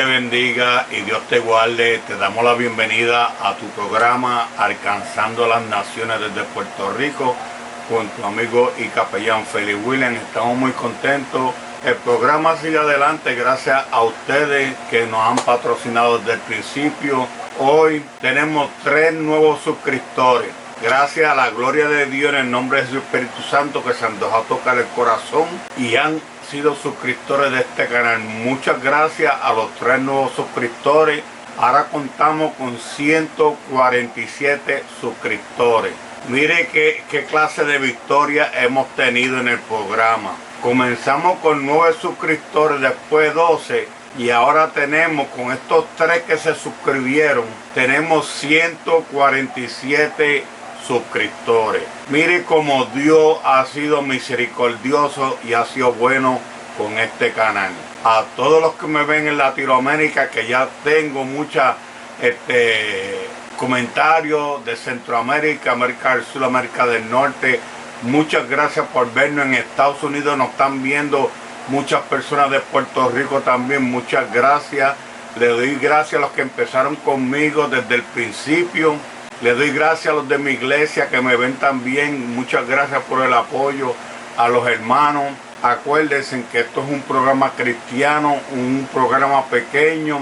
te bendiga y Dios te guarde. Te damos la bienvenida a tu programa Alcanzando las Naciones desde Puerto Rico con tu amigo y capellán Félix Williams. Estamos muy contentos. El programa sigue adelante gracias a ustedes que nos han patrocinado desde el principio. Hoy tenemos 3 nuevos suscriptores. Gracias a la gloria de Dios en el nombre de su Espíritu Santo que se han dejado tocar el corazón y han sido suscriptores de este canal. Muchas gracias a los 3 nuevos suscriptores. Ahora contamos con 147 suscriptores. Mire qué clase de victoria hemos tenido en el programa. Comenzamos con 9 suscriptores, después 12 y ahora tenemos con estos 3 que se suscribieron, tenemos 147 suscriptores. Mire cómo Dios ha sido misericordioso y ha sido bueno con este canal. A todos los que me ven en Latinoamérica, que ya tengo muchos comentarios de Centroamérica, América del Sur, América del Norte, muchas gracias por vernos. En Estados Unidos nos están viendo muchas personas de Puerto Rico también, muchas gracias. Le doy gracias a los que empezaron conmigo desde el principio. Le doy gracias a los de mi iglesia que me ven también. Muchas gracias por el apoyo a los hermanos. Acuérdense que esto es un programa cristiano, un programa pequeño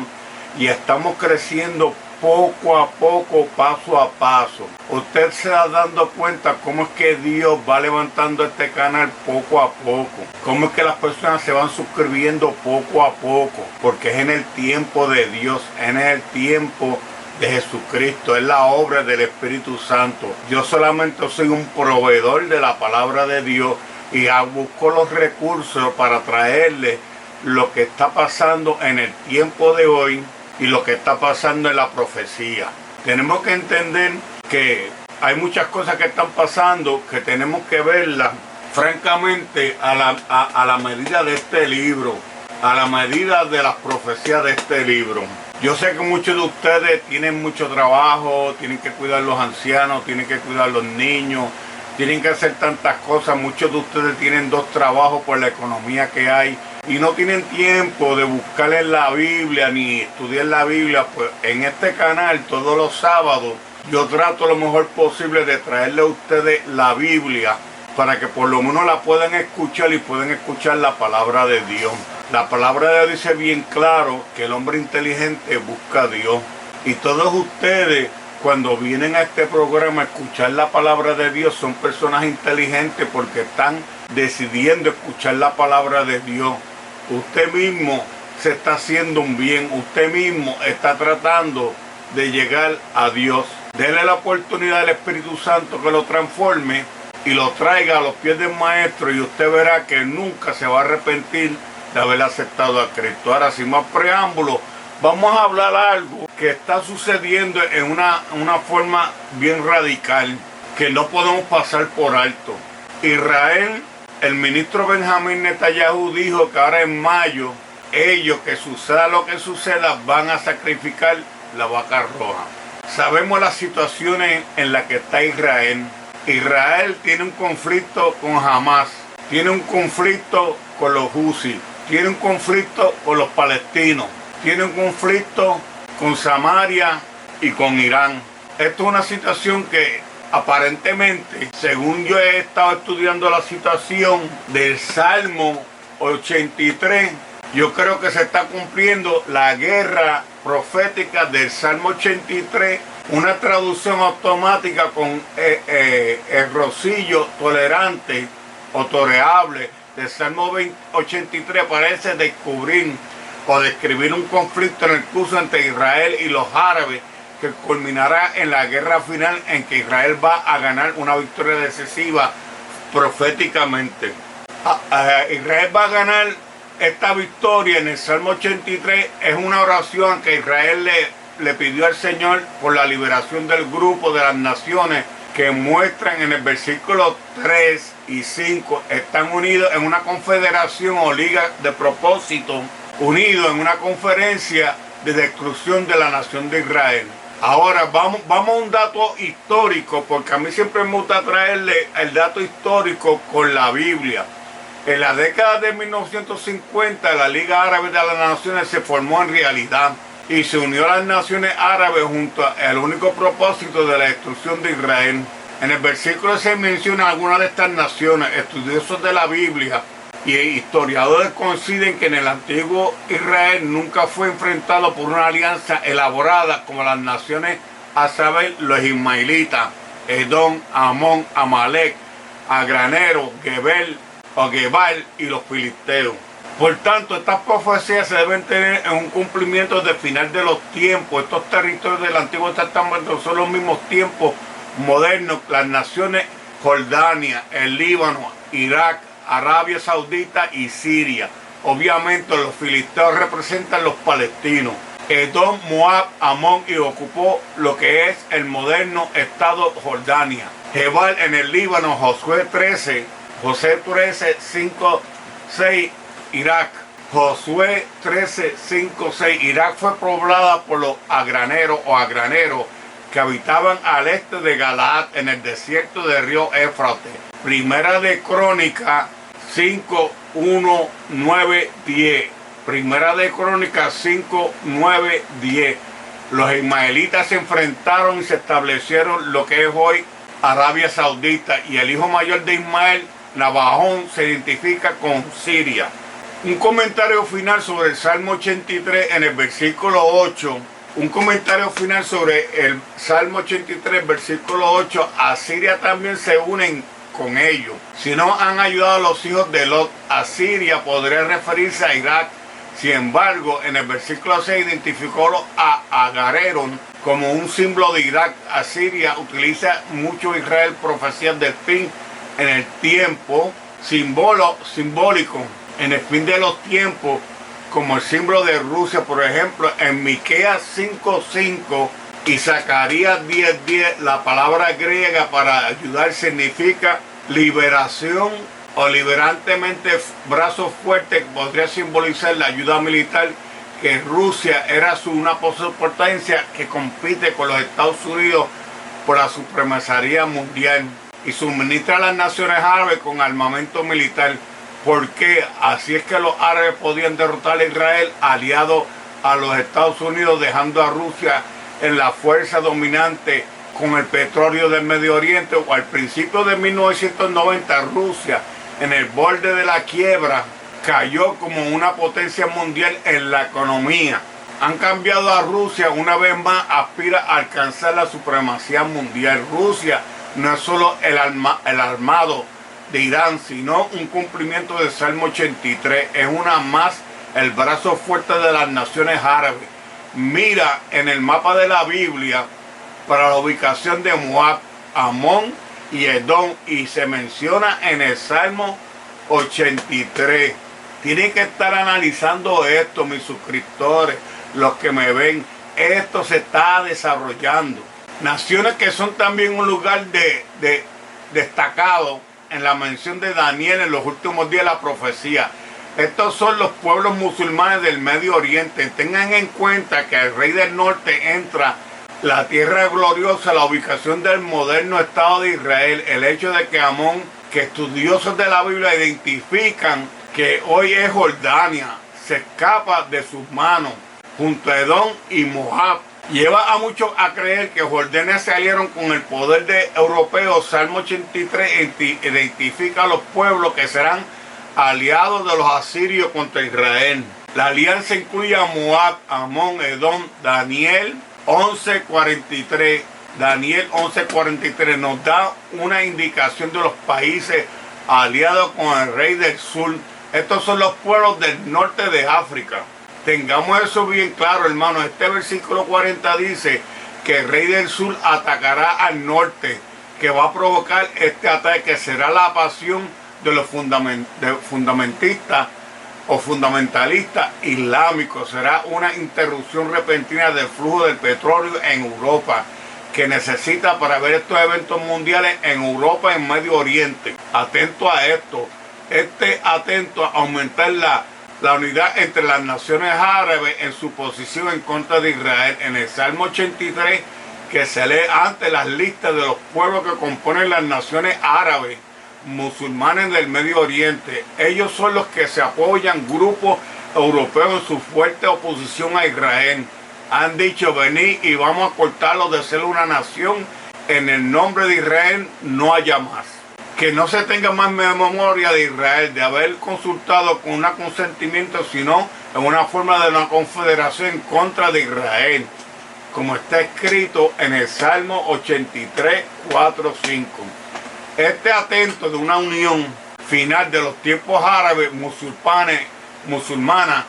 y estamos creciendo poco a poco, paso a paso. Usted se va dando cuenta cómo es que Dios va levantando este canal poco a poco. Cómo es que las personas se van suscribiendo poco a poco. Porque es en el tiempo de Dios, es en el tiempo de Jesucristo, es la obra del Espíritu Santo. Yo solamente soy un proveedor de la palabra de Dios y busco los recursos para traerle lo que está pasando en el tiempo de hoy y lo que está pasando en la profecía. Tenemos que entender que hay muchas cosas que están pasando que tenemos que verlas francamente a la medida de este libro, a la medida de las profecías de este libro. Yo sé que muchos de ustedes tienen mucho trabajo, tienen que cuidar a los ancianos, tienen que cuidar a los niños, tienen que hacer tantas cosas. Muchos de ustedes tienen 2 trabajos por la economía que hay y no tienen tiempo de buscar en la Biblia ni estudiar la Biblia. Pues en este canal todos los sábados yo trato lo mejor posible de traerle a ustedes la Biblia para que por lo menos la puedan escuchar y puedan escuchar la palabra de Dios. La palabra de Dios dice bien claro que el hombre inteligente busca a Dios. Y todos ustedes cuando vienen a este programa a escuchar la palabra de Dios son personas inteligentes porque están decidiendo escuchar la palabra de Dios. Usted mismo se está haciendo un bien, usted mismo está tratando de llegar a Dios. Dele la oportunidad al Espíritu Santo que lo transforme y lo traiga a los pies del Maestro y usted verá que nunca se va a arrepentir de haber aceptado a Cristo. Ahora, sin más preámbulos, vamos a hablar algo que está sucediendo en una forma bien radical que no podemos pasar por alto. Israel, el ministro Benjamín Netanyahu dijo que ahora en mayo ellos, que suceda lo que suceda, van a sacrificar la vaca roja. Sabemos las situaciones en las que está Israel. Israel tiene un conflicto con Hamas, tiene un conflicto con los Houthis, tiene un conflicto con los palestinos, tiene un conflicto con Samaria y con Irán. Esto es una situación que aparentemente, según yo he estado estudiando la situación del Salmo 83, yo creo que se está cumpliendo la guerra profética del Salmo 83, una traducción automática con el rocillo tolerante o tolerable del Salmo 83 parece descubrir o describir un conflicto en el curso entre Israel y los árabes que culminará en la guerra final en que Israel va a ganar una victoria decisiva proféticamente. Israel va a ganar esta victoria en el Salmo 83. Es una oración que Israel le pidió al Señor por la liberación del grupo de las naciones que muestran en el versículo 3 y 5 están unidos en una confederación o liga de propósito, unidos en una conferencia de destrucción de la nación de Israel. Ahora vamos a un dato histórico, porque a mí siempre me gusta traerle el dato histórico con la Biblia. En la década de 1950, la Liga Árabe de las Naciones se formó en realidad y se unió a las naciones árabes junto al único propósito de la destrucción de Israel. En el versículo se mencionan algunas de estas naciones. Estudiosos de la Biblia y historiadores coinciden que en el antiguo Israel nunca fue enfrentado por una alianza elaborada como las naciones a saber los ismaelitas, Edom, Amón, Amalek, Agranero, Gebel o Gebal y los filisteos. Por tanto, estas profecías se deben tener en un cumplimiento de final de los tiempos. Estos territorios del Antiguo Testamento son los mismos tiempos modernos, las naciones Jordania, el Líbano, Irak, Arabia Saudita y Siria. Obviamente los filisteos representan los palestinos. Edom, Moab, Amón y ocupó lo que es el moderno estado Jordania. Gebal en el Líbano, Josué 13, 5, 6, Irak. Josué 13, 5, 6. Irak fue poblada por los agraneros que habitaban al este de Galaad en el desierto del río Éufrates. Primera de Crónicas 5, 1, 9, 10. Primera de Crónicas 5, 9, 10. Los ismaelitas se enfrentaron y se establecieron lo que es hoy Arabia Saudita, y el hijo mayor de Ismael, Nabajón, se identifica con Siria. Un comentario final sobre el Salmo 83 en el versículo 8. Un comentario final sobre el Salmo 83, versículo 8. Asiria también se unen con ellos. Si no han ayudado a los hijos de Lot, Asiria podría referirse a Irak. Sin embargo, en el versículo 6 identificó a Agareron como un símbolo de Irak. Asiria utiliza mucho Israel profecías del fin en el tiempo, simbólico en el fin de los tiempos, como el símbolo de Rusia. Por ejemplo, en Miqueas 5:5 y Zacarías 10:10, la palabra griega para ayudar significa liberación o liberantemente, brazo fuerte, que podría simbolizar la ayuda militar, que Rusia era una potencia que compite con los Estados Unidos por la supremacía mundial y suministra a las naciones árabes con armamento militar. Porque así es que los árabes podían derrotar a Israel, aliado a los Estados Unidos, dejando a Rusia en la fuerza dominante con el petróleo del Medio Oriente. O al principio de 1990, Rusia, en el borde de la quiebra, cayó como una potencia mundial en la economía. Han cambiado a Rusia, una vez más aspira a alcanzar la supremacía mundial. Rusia no es solo el armado de Irán, sino un cumplimiento del Salmo 83, es una más el brazo fuerte de las naciones árabes. Mira en el mapa de la Biblia para la ubicación de Moab, Amón y Edom, y se menciona en el Salmo 83. Tienen que estar analizando esto, mis suscriptores, los que me ven. Esto se está desarrollando. Naciones que son también un lugar destacado en la mención de Daniel en los últimos días de la profecía. Estos son los pueblos musulmanes del Medio Oriente. Tengan en cuenta que el rey del norte entra la tierra gloriosa, la ubicación del moderno Estado de Israel. El hecho de que Amón, que estudiosos de la Biblia identifican que hoy es Jordania, se escapa de sus manos junto a Edom y Moab. Lleva a muchos a creer que Jordania se aliaron con el poder de europeos. Salmo 83 identifica a los pueblos que serán aliados de los asirios contra Israel. La alianza incluye a Moab, Amón, Edom. Daniel 11:43. Daniel 11:43 nos da una indicación de los países aliados con el rey del sur. Estos son los pueblos del norte de África. Tengamos eso bien claro, hermanos. Este versículo 40 dice que el rey del sur atacará al norte, que va a provocar este ataque, que será la pasión de los fundamentistas o fundamentalistas islámicos. Será una interrupción repentina del flujo del petróleo en Europa, que necesita para ver estos eventos mundiales en Europa y en Medio Oriente. Atento a esto. Atento a aumentar la unidad entre las naciones árabes en su posición en contra de Israel. En el Salmo 83, que se lee ante las listas de los pueblos que componen las naciones árabes, musulmanes del Medio Oriente. Ellos son los que se apoyan, grupos europeos, en su fuerte oposición a Israel. Han dicho: venid y vamos a cortarlos de ser una nación. En el nombre de Israel no haya más. Que no se tenga más memoria de Israel, de haber consultado con un consentimiento, sino en una forma de una confederación en contra de Israel, como está escrito en el Salmo 83, 4, 5. Este atento de una unión final de los tiempos árabes, musulmanas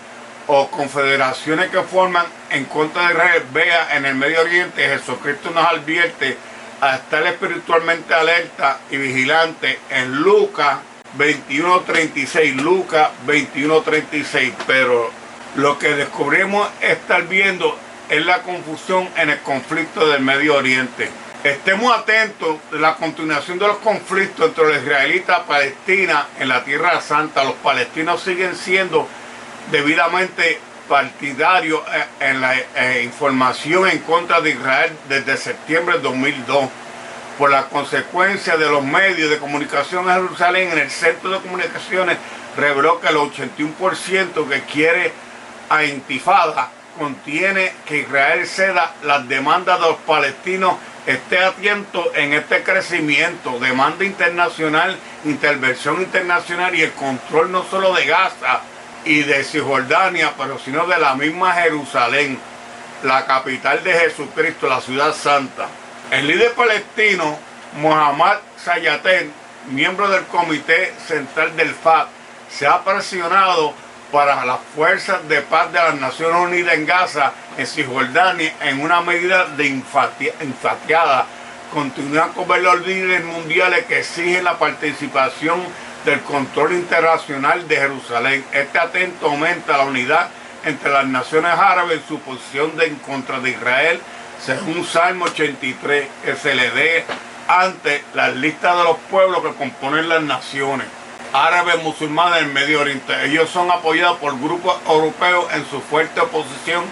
o confederaciones que forman en contra de Israel, vea en el Medio Oriente, Jesucristo nos advierte a estar espiritualmente alerta y vigilante en Lucas 21:36, Lucas 21:36. Pero lo que descubrimos estar viendo es la confusión en el conflicto del Medio Oriente. Estemos atentos a la continuación de los conflictos entre los israelitas y Palestina en la Tierra Santa. Los palestinos siguen siendo debidamente partidarios en la información en contra de Israel desde septiembre de 2002. Por la consecuencia de los medios de comunicación en Jerusalén, en el centro de comunicaciones reveló que el 81% que quiere a Intifada contiene que Israel ceda las demandas de los palestinos. Esté atento en este crecimiento, demanda internacional, intervención internacional y el control no solo de Gaza y de Cisjordania, pero sino de la misma Jerusalén, la capital de Jesucristo, la ciudad santa. El líder palestino Mohammad Sayaten, miembro del Comité Central del FAT, se ha presionado para las fuerzas de paz de las Naciones Unidas en Gaza, en Cisjordania, en una medida de enfatiada. Continúan con los líderes mundiales que exigen la participación del control internacional de Jerusalén. Este atento aumenta la unidad entre las naciones árabes en su posición en contra de Israel, según Salmo 83, que se le dé ante las listas de los pueblos que componen las naciones árabes musulmanas del Medio Oriente. Ellos son apoyados por grupos europeos en su fuerte oposición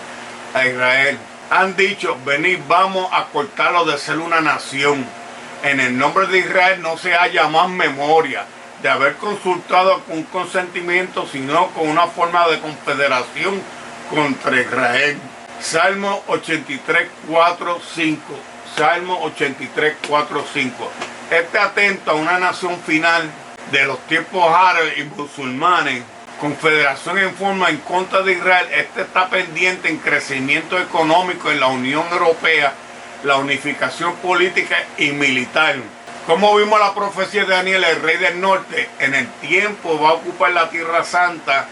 a Israel. Han dicho: venid, vamos a cortarlo de ser una nación. En el nombre de Israel no se haya más memoria de haber consultado con consentimiento, sino con una forma de confederación contra Israel. Salmo 83, 4, 5. Salmo 83, 4, 5. Esté atento a una nación final de los tiempos árabes y musulmanes, confederación en forma en contra de Israel. Este está pendiente en crecimiento económico en la Unión Europea, la unificación política y militar. Como vimos la profecía de Daniel, el rey del norte, en el tiempo va a ocupar la Tierra Santa.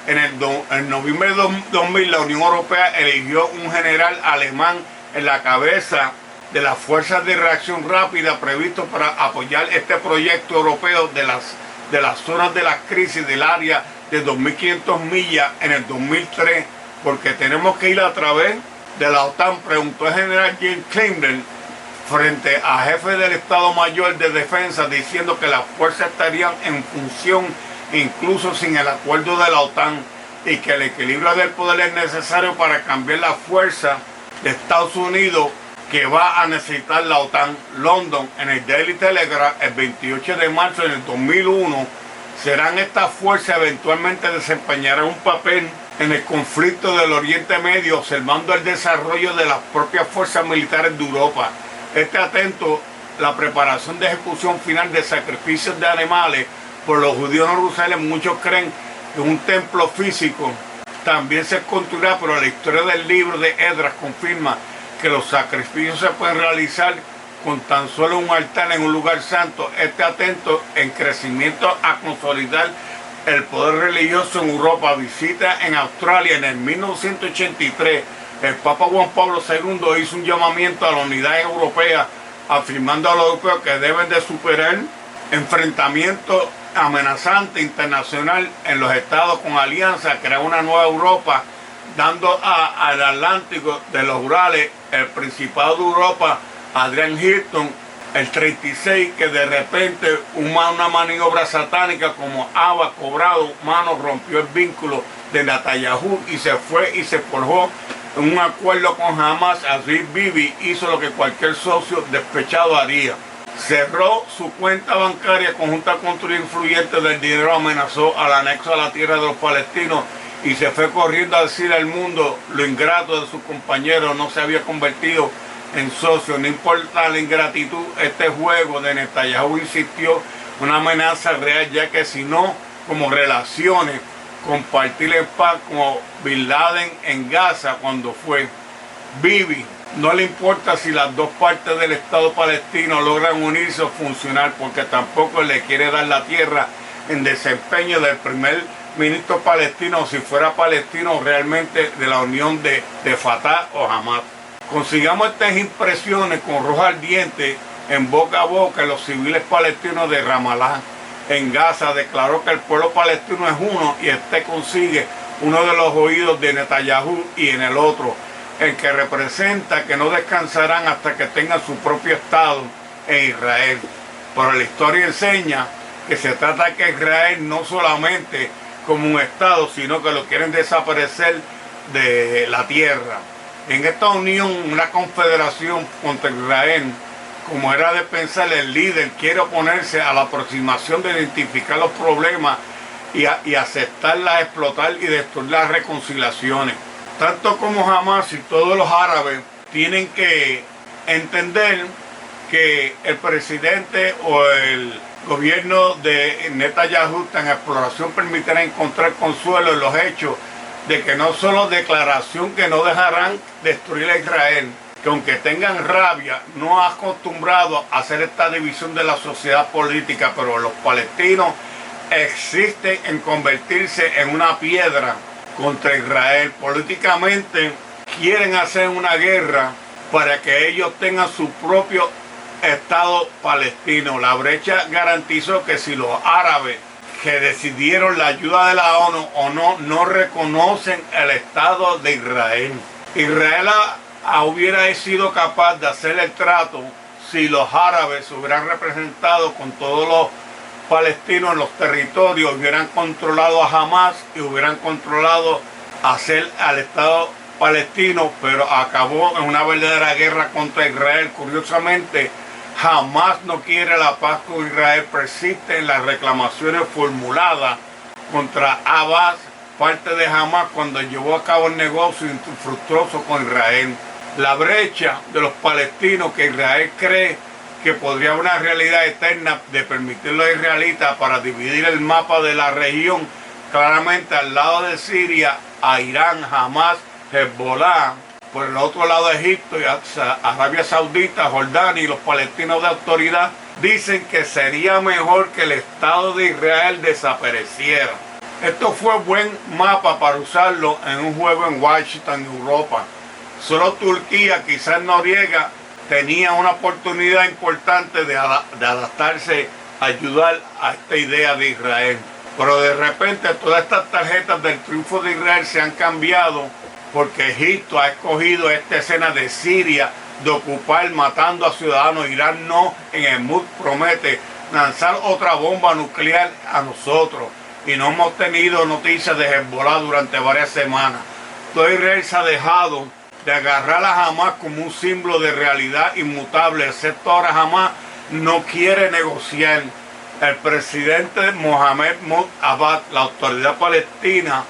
En noviembre de 2000, la Unión Europea eligió un general alemán en la cabeza de las fuerzas de reacción rápida previsto para apoyar este proyecto europeo de las zonas de las crisis del área de 2.500 millas en el 2003, porque tenemos que ir a través de la OTAN, preguntó el general James Cleveland frente a jefe del Estado Mayor de Defensa, diciendo que las fuerzas estarían en función incluso sin el acuerdo de la OTAN y que el equilibrio del poder es necesario para cambiar la fuerza de Estados Unidos que va a necesitar la OTAN. London, en el Daily Telegraph, el 28 de marzo del 2001, serán estas fuerzas eventualmente desempeñarán un papel en el conflicto del Oriente Medio, observando el desarrollo de las propias fuerzas militares de Europa. Esté atento la preparación de ejecución final de sacrificios de animales por los judíos en Jerusalén. Muchos creen que un templo físico también se construirá, pero la historia del libro de Esdras confirma que los sacrificios se pueden realizar con tan solo un altar en un lugar santo. Esté atento en crecimiento a consolidar el poder religioso en Europa. Visita en Australia en el 1983. El Papa Juan Pablo II hizo un llamamiento a la unidad europea, afirmando a los europeos que deben de superar enfrentamientos amenazantes internacional en los estados con alianza, crear una nueva Europa, dando al Atlántico de los Urales, el Principado de Europa, Adrian Hilton, el 36, que de repente una maniobra satánica como Abba cobrado, mano, rompió el vínculo de Netanyahu y se fue y se forjó un acuerdo con Hamas. Así Bibi hizo lo que cualquier socio despechado haría. cerró su cuenta bancaria conjunta con otros influyentes del dinero, amenazó al anexo a la tierra de los palestinos y se fue corriendo a decir al mundo lo ingrato de sus compañeros. No se había convertido en socio. No importa la ingratitud, este juego de Netanyahu insistió una amenaza real, ya que si no, como relaciones, compartir en paz como Bin Laden en Gaza cuando fue. Bibi no le importa si las dos partes del Estado palestino logran unirse o funcionar, porque tampoco le quiere dar la tierra en desempeño del primer ministro palestino, si fuera palestino realmente, de la unión de Fatah o Hamas. Consigamos estas impresiones con rojo ardiente en boca a boca. Los civiles palestinos de Ramallah en Gaza declaró que el pueblo palestino es uno, y este consigue uno de los oídos de Netanyahu y en el otro, el que representa que no descansarán hasta que tengan su propio Estado en Israel. Pero la historia enseña que se trata de que Israel no solamente como un Estado, sino que lo quieren desaparecer de la tierra. En esta unión, una confederación contra Israel, como era de pensar, el líder quiere oponerse a la aproximación de identificar los problemas y aceptarlas, explotar y destruir las reconciliaciones. Tanto como Hamas y todos los árabes tienen que entender que el presidente o el gobierno de Netanyahu en exploración permitirá encontrar consuelo en los hechos de que no solo declaración que no dejarán destruir a Israel, que aunque tengan rabia, no ha acostumbrado a hacer esta división de la sociedad política, pero los palestinos existen en convertirse en una piedra contra Israel. Políticamente quieren hacer una guerra para que ellos tengan su propio Estado palestino. La brecha garantizó que si los árabes que decidieron la ayuda de la ONU o no reconocen el Estado de Israel, Israel hubiera sido capaz de hacer el trato si los árabes se hubieran representado con todos los palestinos en los territorios, hubieran controlado a Hamas y hubieran controlado hacer al Estado palestino, pero acabó en una verdadera guerra contra Israel. Curiosamente, Hamas no quiere la paz con Israel, persiste en las reclamaciones formuladas contra Abbas, parte de Hamas, cuando llevó a cabo el negocio infructuoso con Israel. La brecha de los palestinos que Israel cree que podría haber una realidad eterna de permitir a los israelitas para dividir el mapa de la región, claramente al lado de Siria, a Irán, Hamas, Hezbollah, por el otro lado Egipto y Arabia Saudita, Jordania y los palestinos de autoridad, dicen que sería mejor que el Estado de Israel desapareciera. Esto fue buen mapa para usarlo en un juego en Washington, Europa. Solo Turquía, quizás Noriega, tenía una oportunidad importante de adaptarse, a ayudar a esta idea de Israel. Pero de repente todas estas tarjetas del triunfo de Israel se han cambiado porque Egipto ha escogido esta escena de Siria, de ocupar matando a ciudadanos. Irán no, en el MUD promete lanzar otra bomba nuclear a nosotros. Y no hemos tenido noticias de Hezbollah durante varias semanas. Todo Israel se ha dejado de agarrar a Hamas como un símbolo de realidad inmutable, excepto ahora Hamas no quiere negociar. El presidente Mohamed Abbas, la autoridad palestina,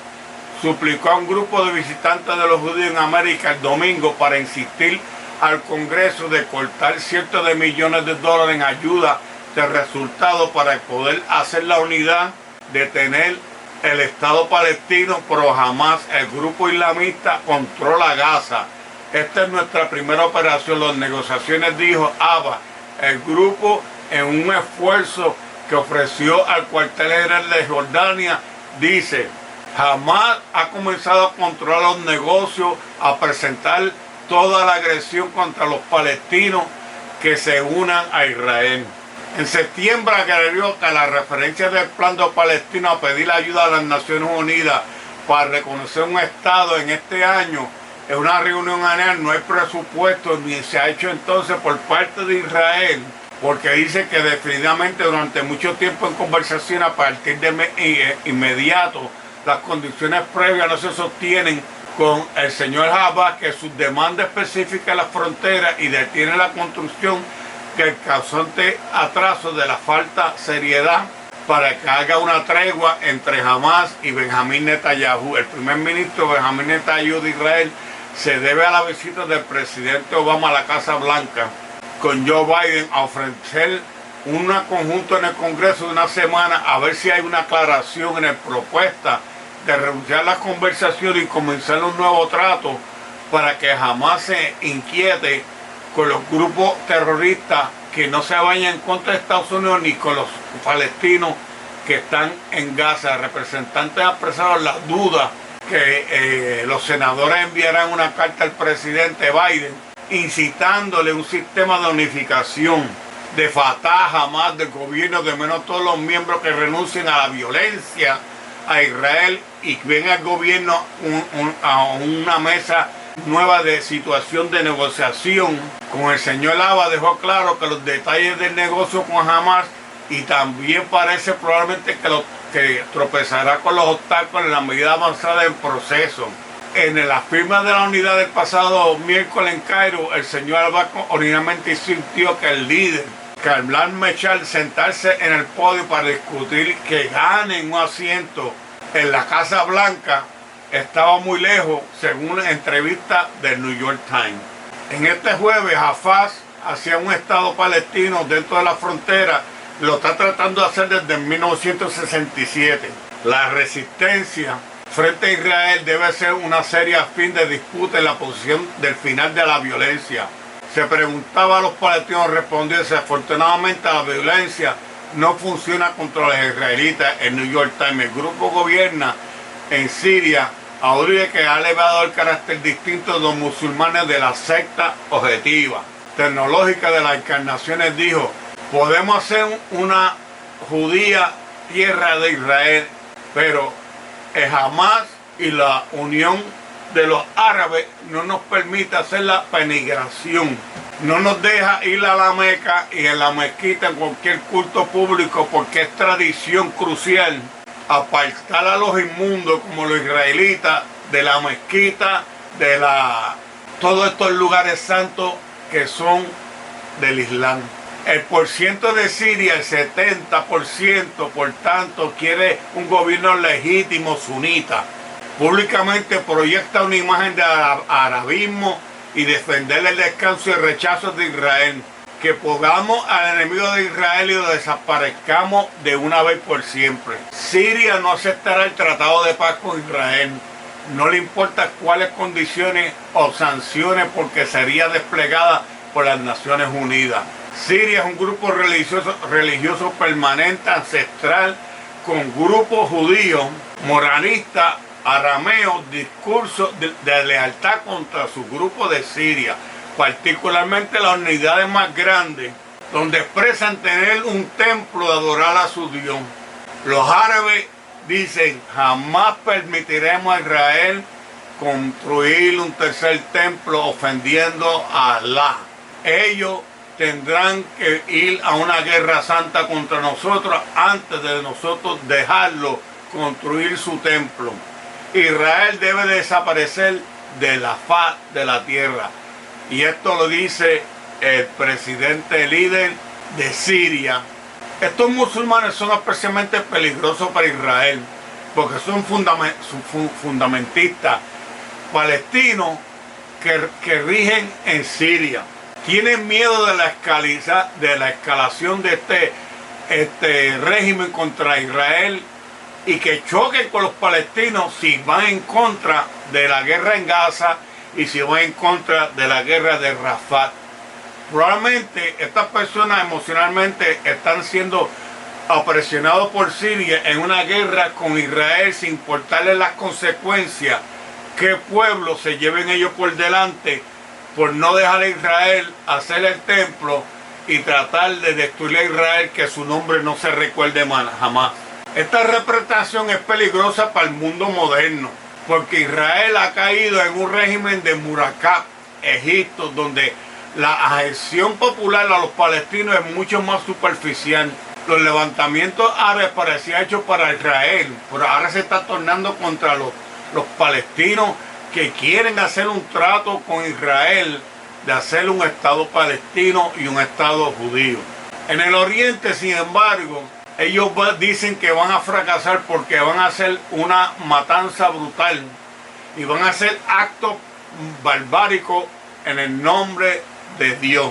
suplicó a un grupo de visitantes de los judíos en América el domingo para insistir al Congreso de cortar cientos de millones de dólares en ayuda de resultados para poder hacer la unidad de tener el Estado palestino, pero jamás el grupo islamista controla Gaza. Esta es nuestra primera operación. Las negociaciones, dijo Abbas, el grupo en un esfuerzo que ofreció al cuartel general de Jordania, dice, Hamas ha comenzado a controlar los negocios, a presentar toda la agresión contra los palestinos que se unan a Israel. En septiembre agregó que la referencia del plan de Palestina a pedir ayuda a las Naciones Unidas para reconocer un Estado en este año es una reunión anual, no hay presupuesto ni se ha hecho entonces por parte de Israel, porque dice que definitivamente durante mucho tiempo en conversación, a partir de inmediato, las condiciones previas no se sostienen con el señor Abbas, que sus demandas específicas en la frontera y detiene la construcción que el causante atraso de la falta de seriedad para que haga una tregua entre Hamas y Benjamín Netanyahu. El primer ministro Benjamín Netanyahu de Israel se debe a la visita del presidente Obama a la Casa Blanca con Joe Biden a ofrecer un conjunto en el Congreso de una semana a ver si hay una aclaración en la propuesta de renunciar las conversaciones y comenzar un nuevo trato para que Hamas se inquiete con los grupos terroristas que no se vayan en contra de Estados Unidos ni con los palestinos que están en Gaza. Representantes han expresado la duda que los senadores enviarán una carta al presidente Biden incitándole un sistema de unificación de Fatah, Hamas, del gobierno, de menos todos los miembros que renuncien a la violencia a Israel y venga el gobierno a una mesa nueva de situación de negociación. Con el señor Lava dejó claro que los detalles del negocio con Hamas y también parece probablemente que tropezará con los obstáculos en la medida avanzada del proceso. En la firma de la unidad del pasado miércoles en Cairo, el señor Alba originalmente insistió que el líder, Karlan Mechal, sentarse en el podio para discutir que ganen un asiento en la Casa Blanca estaba muy lejos, según una entrevista del New York Times. En este jueves, Hafaz hacia un Estado palestino dentro de la frontera lo está tratando de hacer desde 1967. La resistencia frente a Israel debe ser una seria fin de disputa en la posición del final de la violencia. Se preguntaba a los palestinos, respondió: desafortunadamente la violencia no funciona contra los israelitas. El New York Times, el grupo gobierna en Siria, aduce que ha elevado el carácter distinto de los musulmanes de la secta objetiva tecnológica de las encarnaciones. Dijo: podemos hacer una judía tierra de Israel, pero Hamas y la unión de los árabes no nos permite hacer la penigración. No nos deja ir a la Meca y en la mezquita en cualquier culto público porque es tradición crucial apartar a los inmundos como los israelitas de la mezquita, de todos estos lugares santos que son del Islam. El porciento de Siria, el 70%, por tanto, quiere un gobierno legítimo sunita. Públicamente proyecta una imagen de arabismo y defender el descanso y el rechazo de Israel. Que pongamos al enemigo de Israel y lo desaparezcamos de una vez por siempre. Siria no aceptará el tratado de paz con Israel. No le importa cuáles condiciones o sanciones porque sería desplegada por las Naciones Unidas. Siria es un grupo religioso permanente, ancestral, con grupos judíos, moralistas, arameos, discursos de lealtad contra su grupo de Siria, particularmente las unidades más grandes, donde expresan tener un templo de adorar a su Dios. Los árabes dicen: jamás permitiremos a Israel construir un tercer templo ofendiendo a Alá. Ellos tendrán que ir a una guerra santa contra nosotros antes de nosotros dejarlo construir su templo. Israel debe desaparecer de la faz de la tierra. Y esto lo dice el presidente líder de Siria. Estos musulmanes son especialmente peligrosos para Israel porque son fundamentistas palestinos que rigen en Siria. Tienen miedo de la escalación de este régimen contra Israel y que choquen con los palestinos si van en contra de la guerra en Gaza y si van en contra de la guerra de Rafah. Probablemente estas personas emocionalmente están siendo presionados por Siria en una guerra con Israel sin importarles las consecuencias que pueblos se lleven ellos por delante por no dejar a Israel hacer el templo y tratar de destruir a Israel, que su nombre no se recuerde jamás. Esta representación es peligrosa para el mundo moderno, porque Israel ha caído en un régimen de Murakab, Egipto, donde la adhesión popular a los palestinos es mucho más superficial. Los levantamientos árabes parecían hechos para Israel, pero ahora se está tornando contra los palestinos que quieren hacer un trato con Israel de hacer un Estado palestino y un Estado judío. En el Oriente, sin embargo, ellos dicen que van a fracasar porque van a hacer una matanza brutal y van a hacer actos barbáricos en el nombre de Dios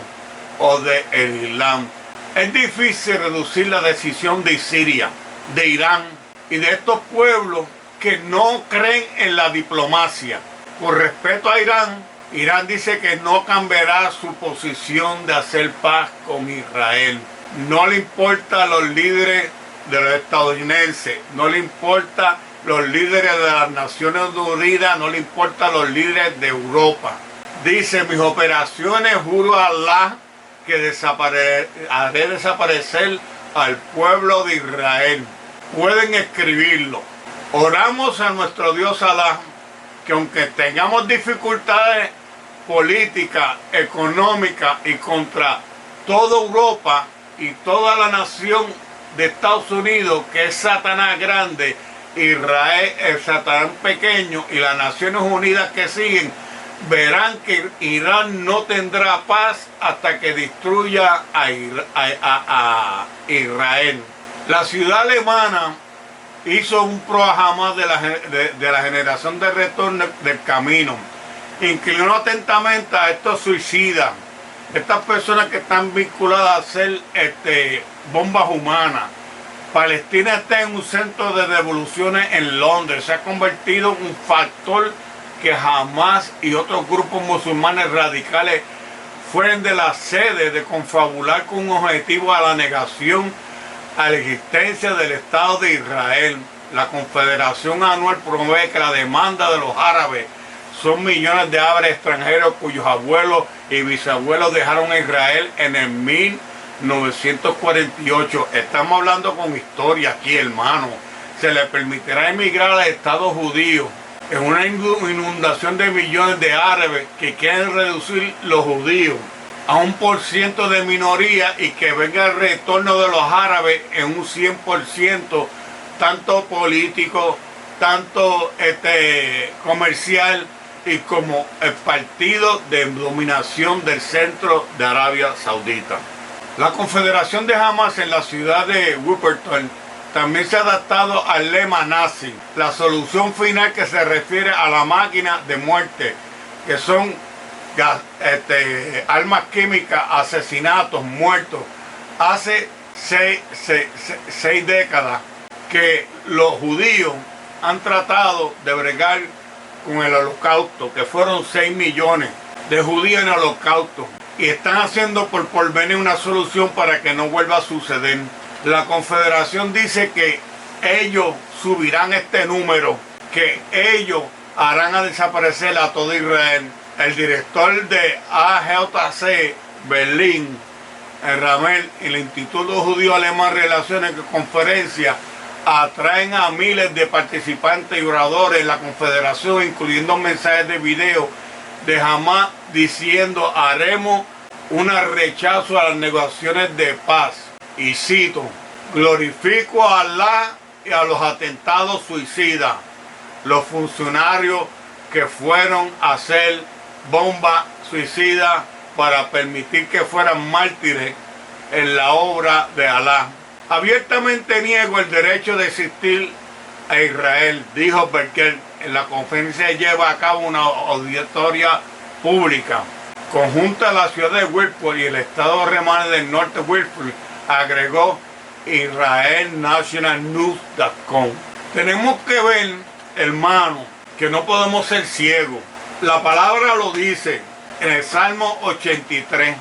o del Islam. Es difícil reducir la decisión de Siria, de Irán y de estos pueblos que no creen en la diplomacia. Por respeto a Irán, Irán dice que no cambiará su posición de hacer paz con Israel. No le importa a los líderes de los estadounidenses, no le importa los líderes de las Naciones Unidas, no le importa a los líderes de Europa. Dice, mis operaciones, juro a Allah que haré desaparecer al pueblo de Israel. Pueden escribirlo. Oramos a nuestro Dios Allah, que aunque tengamos dificultades políticas, económicas y contra toda Europa y toda la nación de Estados Unidos, que es Satanás grande, Israel es Satanás pequeño y las Naciones Unidas que siguen, verán que Irán no tendrá paz hasta que destruya a Israel. La ciudad alemana hizo un programa de la generación de retorno del camino. Inclinó atentamente a estos suicidas, estas personas que están vinculadas a hacer bombas humanas. Palestina está en un centro de devoluciones en Londres. Se ha convertido en un factor que Hamas y otros grupos musulmanes radicales fueron de la sede de confabular con un objetivo a la negación a la existencia del Estado de Israel. La Confederación Anual promueve que la demanda de los árabes son millones de árabes extranjeros cuyos abuelos y bisabuelos dejaron a Israel en el 1948. Estamos hablando con historia aquí, hermano. Se le permitirá emigrar al Estado judío en una inundación de millones de árabes que quieren reducir los judíos a 1% de minoría y que venga el retorno de los árabes en un 100%, tanto político, tanto comercial y como el partido de dominación del centro de Arabia Saudita. La Confederación de Hamas en la ciudad de Wuppertal también se ha adaptado al lema nazi, la solución final, que se refiere a la máquina de muerte, que son armas químicas, asesinatos, muertos. Hace seis décadas que los judíos han tratado de bregar con el holocausto, que fueron 6 millones de judíos en el holocausto, y están haciendo por venir una solución para que no vuelva a suceder. La Confederación dice que ellos subirán este número, que ellos harán a desaparecer a todo Israel. El director de AJC Berlín, el Ramel, y el Instituto Judío Alemán Relaciones y Conferencia atraen a miles de participantes y oradores en la Confederación, incluyendo mensajes de video de Hamas diciendo: haremos un rechazo a las negociaciones de paz. Y cito: glorifico a Allah y a los atentados suicidas, los funcionarios que fueron a hacer bombas suicidas para permitir que fueran mártires en la obra de Alá. Abiertamente niego el derecho de existir a Israel, dijo Berger en la conferencia que lleva a cabo una auditoría pública conjunta a la ciudad de Wilford y el estado alemán del norte Wilford, agregó israelnationalnews.com. Tenemos que ver, hermano, que no podemos ser ciegos. La palabra lo dice en el Salmo 83.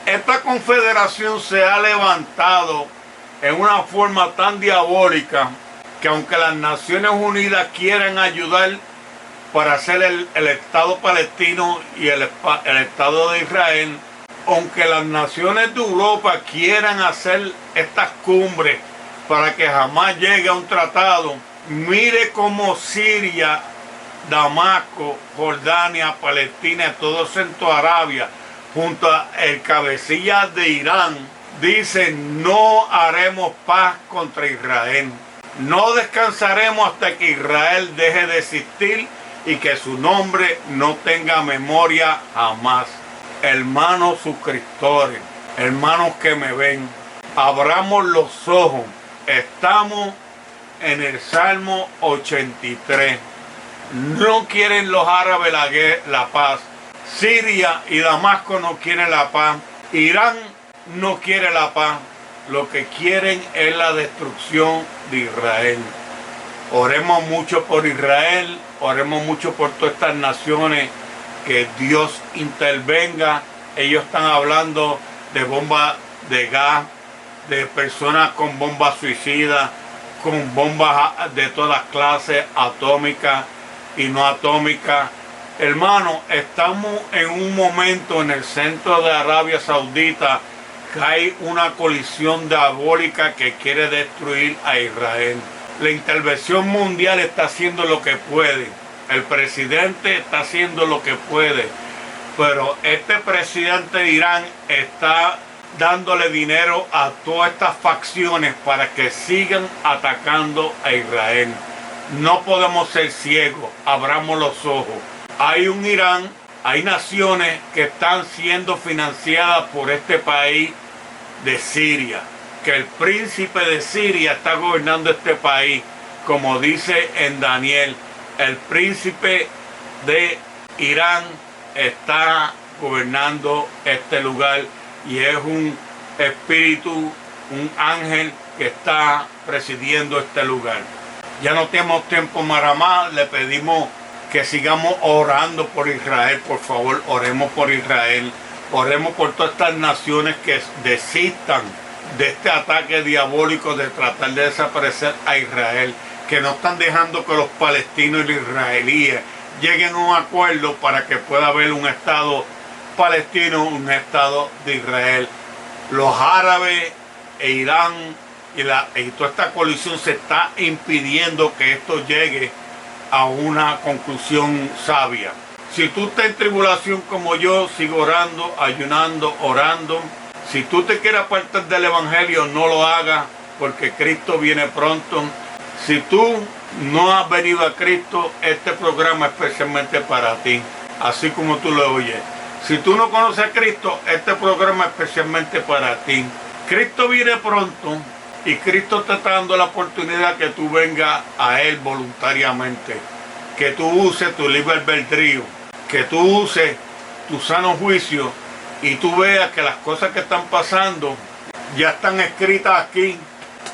Esta confederación se ha levantado en una forma tan diabólica que aunque las Naciones Unidas quieran ayudar para hacer el Estado palestino y el Estado de Israel, aunque las naciones de Europa quieran hacer estas cumbres para que jamás llegue a un tratado, mire cómo Siria, Damasco, Jordania, Palestina, todo Centro Arabia, junto al cabecilla de Irán, dicen: no haremos paz contra Israel. No descansaremos hasta que Israel deje de existir y que su nombre no tenga memoria jamás. hermanos suscriptores, hermanos que me ven, abramos los ojos. Estamos en el Salmo 83. No quieren los árabes la paz. Siria y Damasco no quieren la paz. Irán no quiere la paz. Lo que quieren es la destrucción de Israel. Oremos mucho por Israel, oremos mucho por todas estas naciones, que Dios intervenga. Ellos están hablando de bombas de gas, de personas con bombas suicidas, con bombas de todas clases, atómicas y no atómicas. Hermano, estamos en un momento en el centro de Arabia Saudita que hay una colisión diabólica que quiere destruir a Israel. La intervención mundial está haciendo lo que puede. El presidente está haciendo lo que puede. Pero este presidente de Irán está dándole dinero a todas estas facciones para que sigan atacando a Israel. No podemos ser ciegos, abramos los ojos. Hay un Irán, hay naciones que están siendo financiadas por este país de Siria, que el príncipe de Siria está gobernando este país, como dice en Daniel. El príncipe de Irán está gobernando este lugar y es un espíritu, un ángel que está presidiendo este lugar. Ya no tenemos tiempo para más, le pedimos que sigamos orando por Israel. Por favor, oremos por Israel, oremos por todas estas naciones que desistan de este ataque diabólico de tratar de desaparecer a Israel, que no están dejando que los palestinos y los israelíes lleguen a un acuerdo para que pueda haber un Estado palestino, un Estado de Israel. Los árabes e Irán y toda esta coalición se está impidiendo que esto llegue a una conclusión sabia. Si tú estás en tribulación como yo, sigo orando, ayunando, orando. Si tú te quieres apartar del evangelio, no lo hagas, porque Cristo viene pronto. Si tú no has venido a Cristo, este programa es especialmente para ti, así como tú lo oyes. Si tú no conoces a Cristo, este programa es especialmente para ti. Cristo viene pronto y Cristo te está dando la oportunidad que tú vengas a Él voluntariamente, que tú uses tu libre albedrío, que tú uses tu sano juicio y tú veas que las cosas que están pasando ya están escritas aquí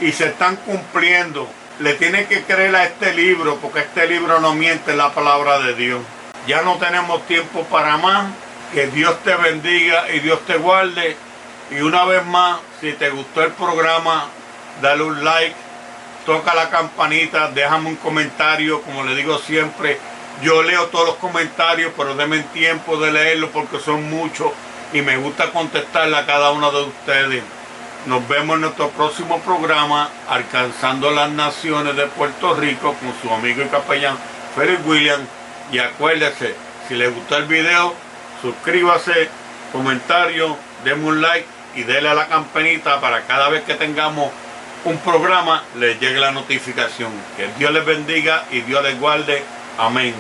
y se están cumpliendo. Le tienes que creer a este libro, porque este libro no miente, la palabra de Dios. Ya no tenemos tiempo para más. Que Dios te bendiga y Dios te guarde. Y una vez más, si te gustó el programa, dale un like, toca la campanita, déjame un comentario. Como le digo siempre, yo leo todos los comentarios, pero denme tiempo de leerlos porque son muchos y me gusta contestarle a cada uno de ustedes. Nos vemos en nuestro próximo programa, Alcanzando las Naciones de Puerto Rico, con su amigo y capellán Félix Williams. Y acuérdese, si les gustó el video, suscríbase, comentario, denme un like y denle a la campanita para cada vez que tengamos un programa les llegue la notificación. Que Dios les bendiga y Dios les guarde. Amén.